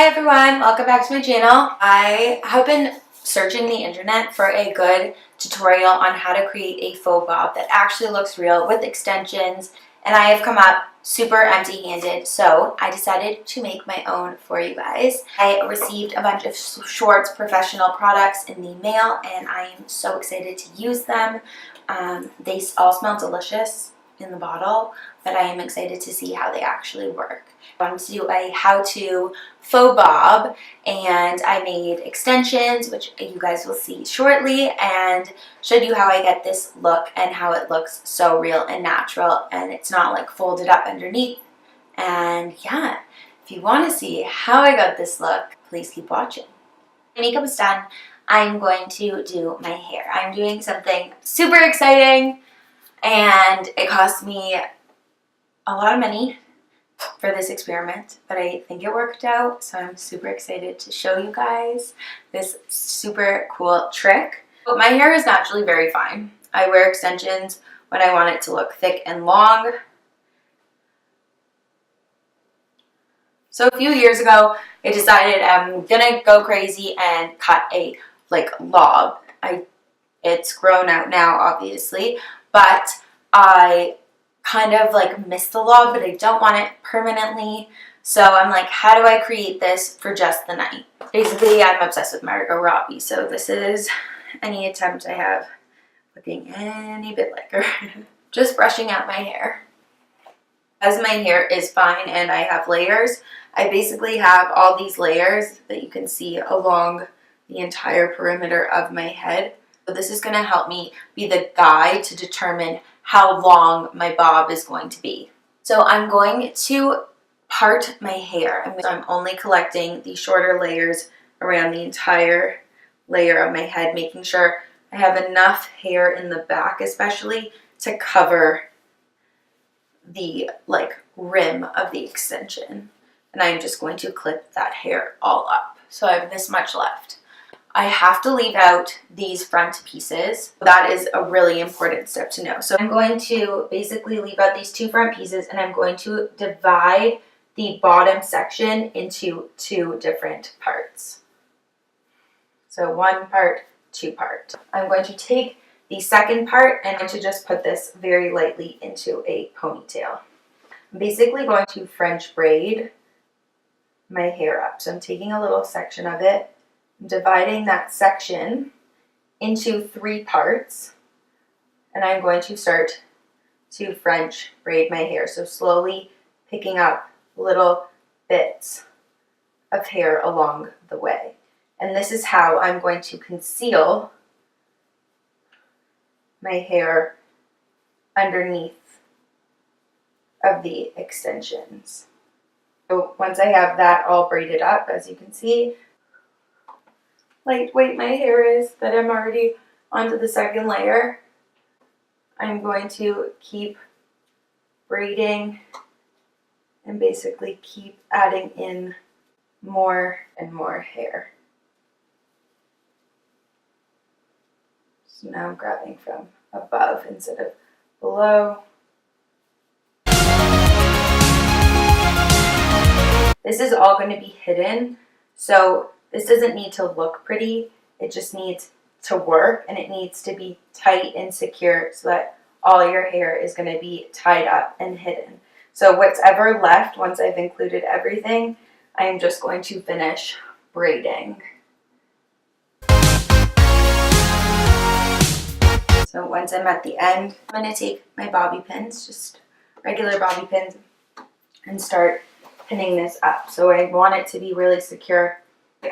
Hi everyone, welcome back to my channel. I have been searching the internet for a good tutorial on how to create a faux bob that actually looks real with extensions, and I have come up super empty-handed, so I decided to make my own for you guys. I received a bunch of Schwartz professional products in the mail and I am so excited to use them. They all smell delicious in the bottle, but I am excited to see how they actually work. I wanted to do a how-to faux bob, and I made extensions, which you guys will see shortly, and showed you how I get this look and how it looks so real and natural, and it's not like folded up underneath. And yeah, if you want to see how I got this look, please keep watching. My makeup is done. I'm going to do my hair. I'm doing something super exciting, and it cost me a lot of money for this experiment, but I think it worked out, so I'm super excited to show you guys this super cool trick. But my hair is naturally very fine. I wear extensions when I want it to look thick and long. So a few years ago, I decided I'm gonna go crazy and cut a lob. It's grown out now, obviously, but I kind of missed the lob, but I don't want it permanently. So I'm like, how do I create this for just the night? Basically, I'm obsessed with Margot Robbie, so this is any attempt I have looking any bit like her. Just brushing out my hair. As my hair is fine and I have layers, I basically have all these layers that you can see along the entire perimeter of my head. So this is going to help me be the guide to determine how long my bob is going to be. So I'm going to part my hair. I'm only collecting the shorter layers around the entire layer of my head, making sure I have enough hair in the back especially to cover the rim of the extension. And I'm just going to clip that hair all up. So I have this much left. I have to leave out these front pieces. That is a really important step to know. So I'm going to basically leave out these two front pieces, and I'm going to divide the bottom section into two different parts. So one part, two part. I'm going to take the second part and I'm going to just put this very lightly into a ponytail. I'm basically going to French braid my hair up. So I'm taking a little section of it, dividing that section into three parts, and I'm going to start to French braid my hair. So slowly picking up little bits of hair along the way. And this is how I'm going to conceal my hair underneath of the extensions. So once I have that all braided up, as you can see, lightweight my hair is, that I'm already onto the second layer, I'm going to keep braiding and basically keep adding in more and more hair. So now I'm grabbing from above instead of below. This is all going to be hidden, so this doesn't need to look pretty, it just needs to work, and it needs to be tight and secure so that all your hair is going to be tied up and hidden. So what's ever left, once I've included everything, I am just going to finish braiding. So once I'm at the end, I'm going to take my bobby pins, just regular bobby pins, and start pinning this up. So I want it to be really secure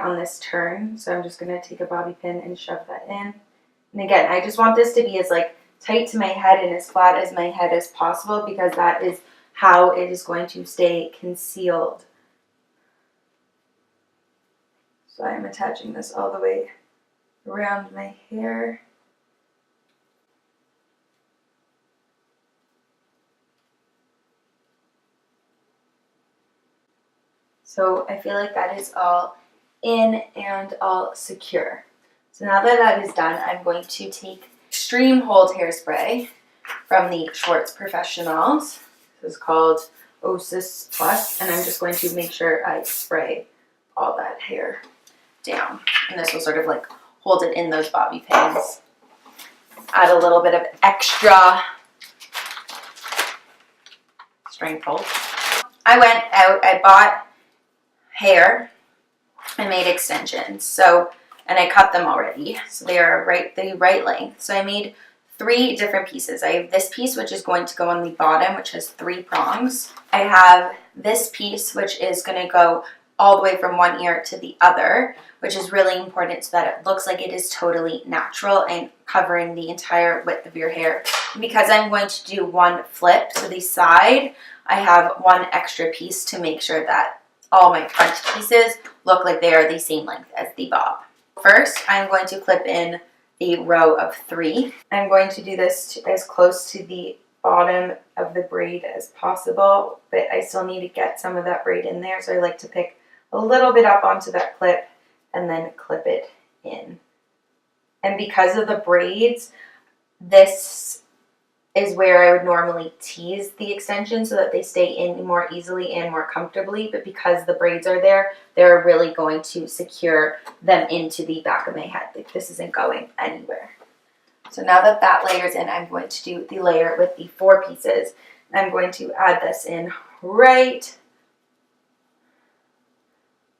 on this turn, so I'm just going to take a bobby pin and shove that in. And again, I just want this to be as tight to my head and as flat as my head as possible, because that is how it is going to stay concealed. So I'm attaching this all the way around my hair. So I feel like that is all in and all secure. So now that that is done, I'm going to take Extreme Hold Hairspray from the Schwartz Professionals. This is called Osis Plus, and I'm just going to make sure I spray all that hair down. And this will sort of like hold it in those bobby pins. Add a little bit of extra strength hold. I went out, I bought hair and made extensions. So, and I cut them already. So they are the right length. So I made 3 different pieces. I have this piece, which is going to go on the bottom, which has 3 prongs. I have this piece, which is going to go all the way from one ear to the other, which is really important so that it looks like it is totally natural and covering the entire width of your hair. And because I'm going to do one flip to the side, I have one extra piece to make sure that all my front pieces look like they are the same length as the bob. First, I'm going to clip in a row of 3. I'm going to do this as close to the bottom of the braid as possible, but I still need to get some of that braid in there, so I like to pick a little bit up onto that clip and then clip it in. And because of the braids, this is where I would normally tease the extension so that they stay in more easily and more comfortably, but because the braids are there, they're really going to secure them into the back of my head. Like, this isn't going anywhere. So now that that layer's in, I'm going to do the layer with the 4 pieces. I'm going to add this in right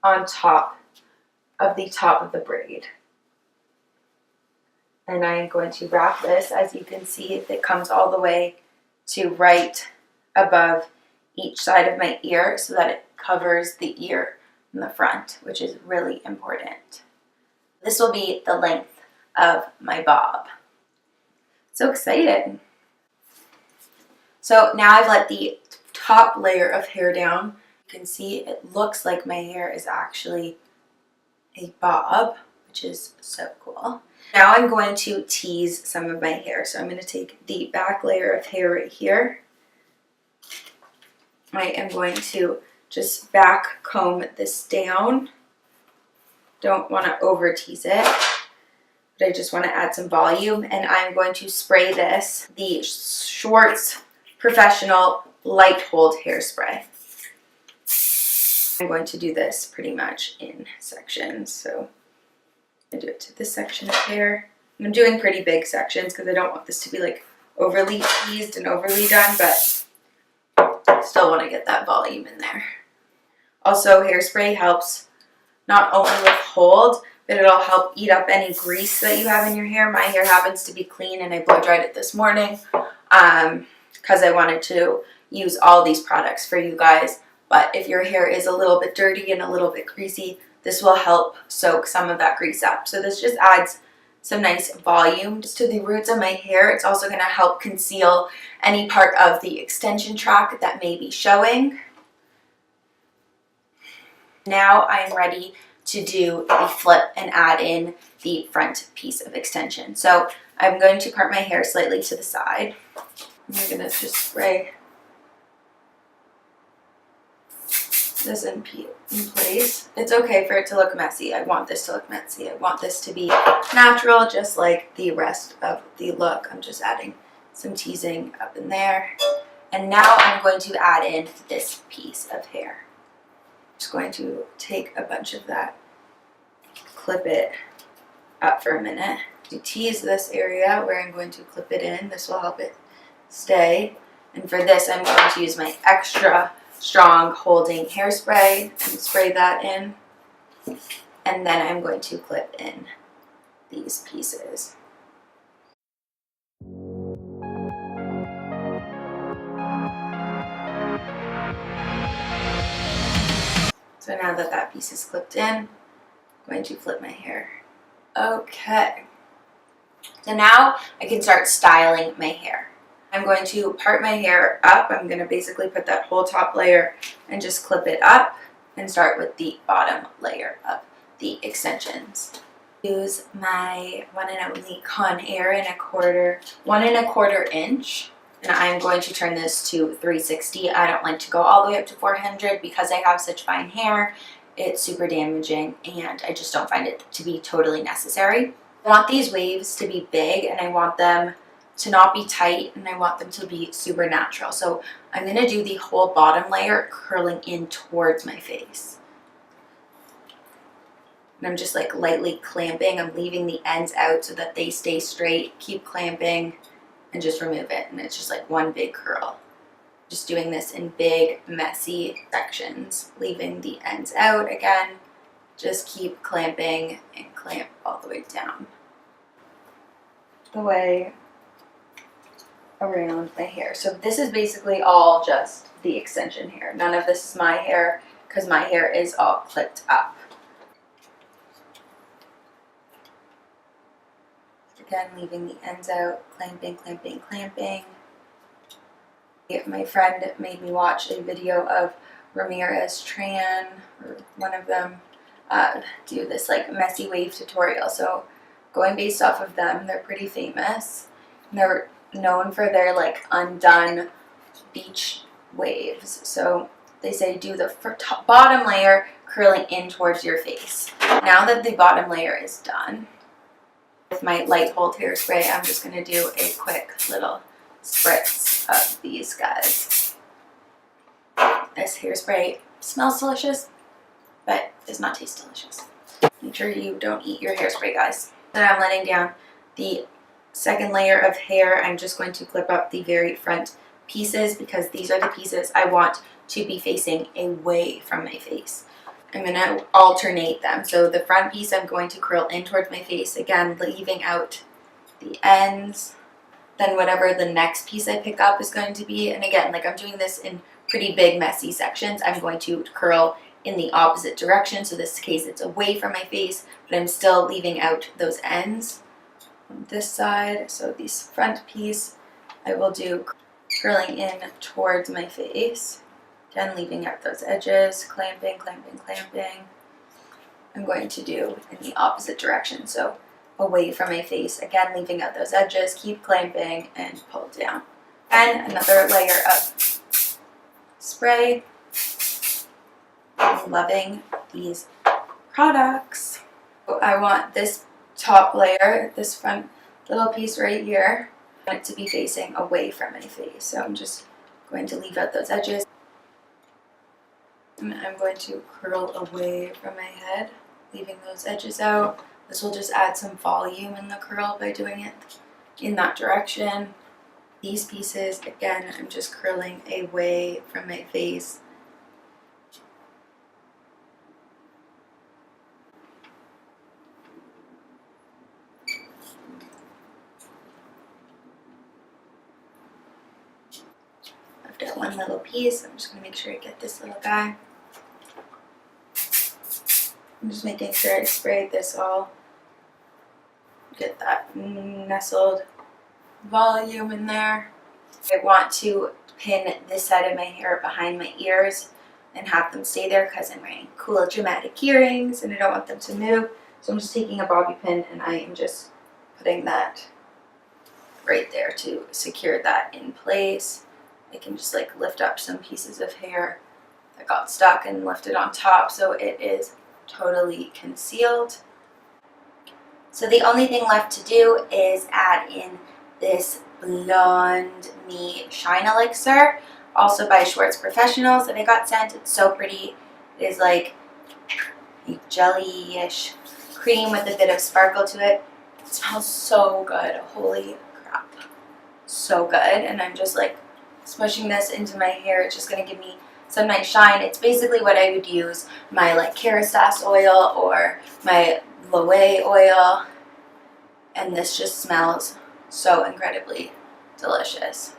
on top of the braid. And I am going to wrap this, as you can see, it comes all the way to right above each side of my ear so that it covers the ear in the front, which is really important. This will be the length of my bob. So excited. So now I've let the top layer of hair down. You can see it looks like my hair is actually a bob, which is so cool. Now I'm going to tease some of my hair. So I'm going to take the back layer of hair right here. I am going to just back comb this down. Don't want to over tease it, but I just want to add some volume. And I'm going to spray this, the Schwartz Professional Light Hold Hairspray. I'm going to do this pretty much in sections. So I do it to this section of hair. I'm doing pretty big sections because I don't want this to be like overly teased and overly done, but still want to get that volume in there. Also, hairspray helps not only with hold, but it'll help eat up any grease that you have in your hair. My hair happens to be clean and I blow dried it this morning because I wanted to use all these products for you guys. But if your hair is a little bit dirty and a little bit greasy, this will help soak some of that grease up. So this just adds some nice volume to the roots of my hair. It's also going to help conceal any part of the extension track that may be showing. Now I'm ready to do the flip and add in the front piece of extension. So I'm going to part my hair slightly to the side. I'm going to just spray this in place. It's okay for it to look messy. I want this to look messy. I want this to be natural, just like the rest of the look. I'm just adding some teasing up in there. And now I'm going to add in this piece of hair. Just going to take a bunch of that, clip it up for a minute. To tease this area where I'm going to clip it in, this will help it stay. And for this, I'm going to use my extra strong holding hairspray and spray that in. And then I'm going to clip in these pieces. So now that that piece is clipped in, I'm going to flip my hair. Okay. So now I can start styling my hair. I'm going to part my hair up. I'm going to basically put that whole top layer and just clip it up and start with the bottom layer of the extensions. Use my one and only Conair 1¼ inch. And I'm going to turn this to 360. I don't like to go all the way up to 400 because I have such fine hair. It's super damaging and I just don't find it to be totally necessary. I want these waves to be big and I want them to not be tight and I want them to be super natural. So I'm going to do the whole bottom layer curling in towards my face. And I'm just like lightly clamping. I'm leaving the ends out so that they stay straight. Keep clamping and just remove it. And it's just like one big curl. Just doing this in big, messy sections. Leaving the ends out again. Just keep clamping and clamp all the way down. The way around my hair. So this is basically all just the extension hair. None of this is my hair because my hair is all clipped up. Again, leaving the ends out, clamping, clamping, clamping. My friend made me watch a video of Ramirez Tran, or one of them, do this like messy wave tutorial. So going based off of them, they're pretty famous. And they're known for their like undone beach waves. So they say do the bottom layer curling in towards your face. Now that the bottom layer is done, with my light hold hairspray, I'm just going to do a quick little spritz of these guys. This hairspray smells delicious, but does not taste delicious. Make sure you don't eat your hairspray, guys. Then I'm letting down the second layer of hair. I'm just going to clip up the very front pieces because these are the pieces I want to be facing away from my face. I'm going to alternate them. So the front piece I'm going to curl in towards my face, again leaving out the ends. Then whatever the next piece I pick up is going to be, and again, like I'm doing this in pretty big messy sections, I'm going to curl in the opposite direction. So this case it's away from my face, but I'm still leaving out those ends on this side. So this front piece I will do curling in towards my face. Again, leaving out those edges, clamping, clamping, clamping. I'm going to do in the opposite direction, so away from my face. Again, leaving out those edges, keep clamping, and pull down. And another layer of spray. I'm loving these products. So I want this top layer, this front little piece right here, I want it to be facing away from my face. So I'm just going to leave out those edges. And I'm going to curl away from my head, leaving those edges out. This will just add some volume in the curl by doing it in that direction. These pieces, again, I'm just curling away from my face. I've got one little piece. I'm just going to make sure I get this little guy. I'm just making sure I sprayed this all. Get that nestled volume in there. I want to pin this side of my hair behind my ears and have them stay there because I'm wearing cool dramatic earrings and I don't want them to move. So I'm just taking a bobby pin and I am just putting that right there to secure that in place. I can just like lift up some pieces of hair that got stuck and lift it on top so it is totally concealed. So the only thing left to do is add in this BlondMe Shine Elixir, also by Schwartz Professionals, that I got sent. It's so pretty. It is like a jelly-ish cream with a bit of sparkle to it. It smells so good. Holy crap. So good. And I'm just like smushing this into my hair. It's just going to give me some nice shine. It's basically what I would use my like Kerastase oil or my Loe oil, and this just smells so incredibly delicious.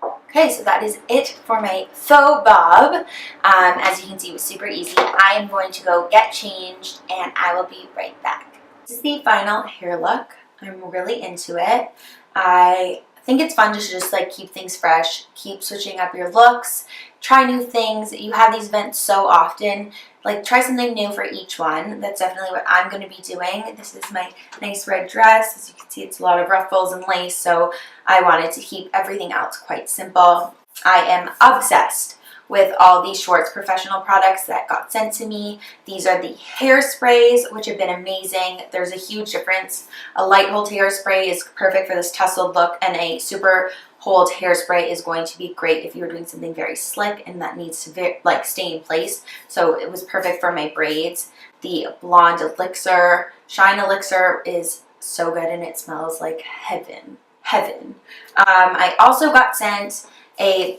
Okay, so that is it for my faux bob. As you can see, it was super easy. I am going to go get changed and I will be right back. This is the final hair look. I'm really into it. I think it's fun to just like keep things fresh, keep switching up your looks, try new things. You have these events so often, like try something new for each one. That's definitely what I'm going to be doing. This is my nice red dress. As you can see, it's a lot of ruffles and lace, so I wanted to keep everything else quite simple. I am obsessed with all these Schwartz Professional products that got sent to me. These are the hairsprays, which have been amazing. There's a huge difference. A light hold hairspray is perfect for this tussled look, and a super hold hairspray is going to be great if you're doing something very slick and that needs to like stay in place. So it was perfect for my braids. The Blonde Elixir, Shine Elixir is so good and it smells like heaven. Heaven. I also got sent a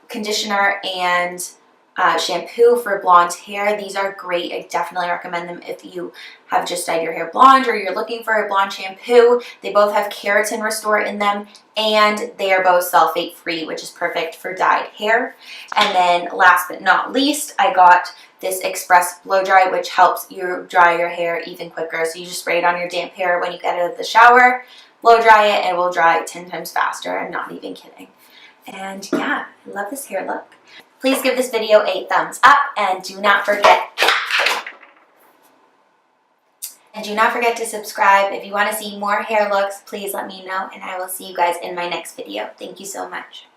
conditioner and shampoo for blonde hair. These are great. I definitely recommend them if you have just dyed your hair blonde or you're looking for a blonde shampoo. They both have keratin restore in them and they are both sulfate free, which is perfect for dyed hair. And then last but not least, I got this Express Blow Dry, which helps you dry your hair even quicker. So you just spray it on your damp hair when you get out of the shower, blow dry it, and it will dry 10 times faster. I'm not even kidding. And yeah, I love this hair look. Please give this video a thumbs up and do not forget to subscribe. If you want to see more hair looks, please let me know and I will see you guys in my next video. Thank you so much.